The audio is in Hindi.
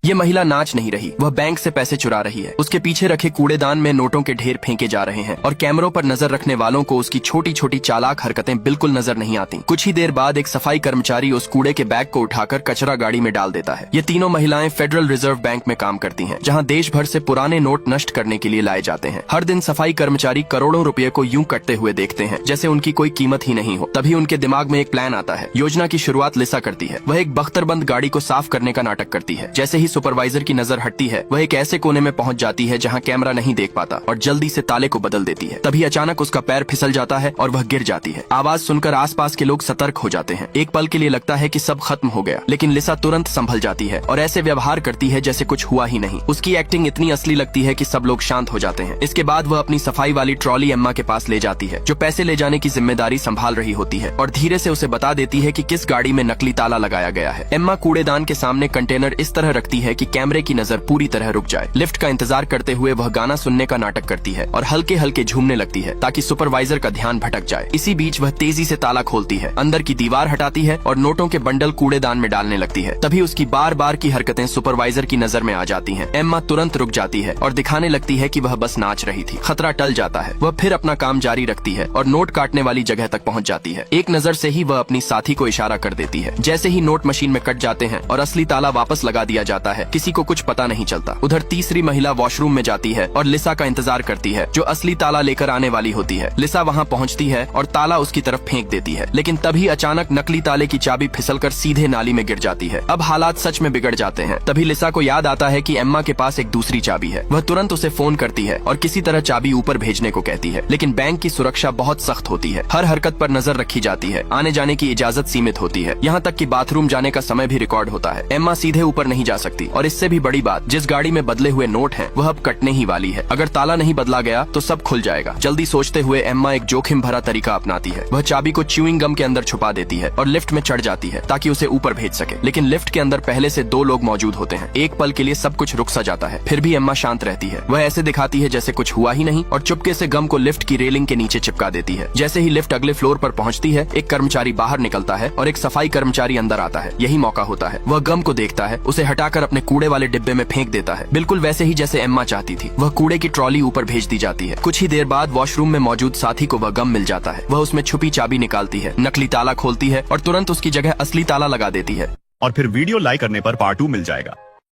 ये महिला नाच नहीं रही, वह बैंक से पैसे चुरा रही है। उसके पीछे रखे कूड़ेदान में नोटों के ढेर फेंके जा रहे हैं और कैमरों पर नजर रखने वालों को उसकी छोटी छोटी चालाक हरकतें बिल्कुल नजर नहीं आती। कुछ ही देर बाद एक सफाई कर्मचारी उस कूड़े के बैग को उठाकर कचरा गाड़ी में डाल देता है। ये तीनों महिलाएं फेडरल रिजर्व बैंक में काम करती हैं, जहां देश भर से पुराने नोट नष्ट करने के लिए लाए जाते हैं। हर दिन सफाई कर्मचारी करोड़ों रुपए को यूं कटते हुए देखते हैं जैसे उनकी कोई कीमत ही नहीं हो। तभी उनके दिमाग में एक प्लान आता है। योजना की शुरुआत लिसा करती है। वह एक बख्तरबंद गाड़ी को साफ करने का नाटक करती है। जैसे ही सुपरवाइजर की नजर हटती है, वह एक ऐसे कोने में पहुंच जाती है जहां कैमरा नहीं देख पाता और जल्दी से ताले को बदल देती है। तभी अचानक उसका पैर फिसल जाता है और वह गिर जाती है। आवाज सुनकर आसपास के लोग सतर्क हो जाते हैं। एक पल के लिए लगता है कि सब खत्म हो गया, लेकिन लिसा तुरंत संभल जाती है और ऐसे व्यवहार करती है जैसे कुछ हुआ ही नहीं। उसकी एक्टिंग इतनी असली लगती है कि सब लोग शांत हो जाते हैं। इसके बाद वह अपनी सफाई वाली ट्रॉली एम्मा के पास ले जाती है, जो पैसे ले जाने की जिम्मेदारी संभाल रही होती है, और धीरे से उसे बता देती है कि किस गाड़ी में नकली ताला लगाया गया है। एम्मा कूड़ेदान के सामने कंटेनर इस तरह रखती है कि कैमरे की नजर पूरी तरह रुक जाए। लिफ्ट का इंतजार करते हुए वह गाना सुनने का नाटक करती है और हल्के हल्के झूमने लगती है ताकि सुपरवाइजर का ध्यान भटक जाए। इसी बीच वह तेजी से ताला खोलती है, अंदर की दीवार हटाती है और नोटों के बंडल कूड़ेदान में डालने लगती है। तभी उसकी बार बार की हरकतें सुपरवाइजर की नजर में आ जाती हैं। एम्मा तुरंत रुक जाती है और दिखाने लगती है कि वह बस नाच रही थी। खतरा टल जाता है। वह फिर अपना काम जारी रखती है और नोट काटने वाली जगह तक पहुंच जाती है। एक नजर से ही वह अपनी साथी को इशारा कर देती है। जैसे ही नोट मशीन में कट जाते हैं और असली ताला वापस लगा दिया जाता है, किसी को कुछ पता नहीं चलता। उधर तीसरी महिला वॉशरूम में जाती है और लिसा का इंतजार करती है, जो असली ताला लेकर आने वाली होती है। लिसा वहां पहुंचती है और ताला उसकी तरफ फेंक देती है, लेकिन तभी अचानक नकली ताले की चाबी फिसलकर सीधे नाली में गिर जाती है। अब हालात सच में बिगड़ जाते हैं। तभी लिसा को याद आता है कि एम्मा के पास एक दूसरी चाबी है। वह तुरंत उसे फोन करती है और किसी तरह चाबी ऊपर भेजने को कहती है, लेकिन बैंक की सुरक्षा बहुत सख्त होती है। हर हरकत पर नजर रखी जाती है। आने जाने की इजाजत सीमित होती है, यहाँ तक कि बाथरूम जाने का समय भी रिकॉर्ड होता है। एम्मा सीधे ऊपर नहीं जा सकती और इससे भी बड़ी बात, जिस गाड़ी में बदले हुए नोट हैं, वह अब कटने ही वाली है। अगर ताला नहीं बदला गया तो सब खुल जाएगा। जल्दी सोचते हुए एम्मा एक जोखिम भरा तरीका अपनाती है। वह चाबी को च्यूइंग गम के अंदर छुपा देती है और लिफ्ट में चढ़ जाती है ताकि उसे ऊपर भेज सके। लेकिन लिफ्ट के अंदर पहले से 2 लोग मौजूद होते हैं। एक पल के लिए सब कुछ रुक सा जाता है, फिर भी एम्मा शांत रहती है। वह ऐसे दिखाती है जैसे कुछ हुआ ही नहीं और चुपके से गम को लिफ्ट की रेलिंग के नीचे चिपका देती है। जैसे ही लिफ्ट अगले फ्लोर पर पहुंचती है, एक कर्मचारी बाहर निकलता है और एक सफाई कर्मचारी अंदर आता है। यही मौका होता है। वह गम को देखता है, उसे हटाकर अपने कूड़े वाले डिब्बे में फेंक देता है, बिल्कुल वैसे ही जैसे एम्मा चाहती थी। वह कूड़े की ट्रॉली ऊपर भेज दी जाती है। कुछ ही देर बाद वॉशरूम में मौजूद साथी को वह गम मिल जाता है। वह उसमें छुपी चाबी निकालती है, नकली ताला खोलती है और तुरंत उसकी जगह असली ताला लगा देती है। और फिर वीडियो लाइक करने पर पार्ट 2 मिल जाएगा।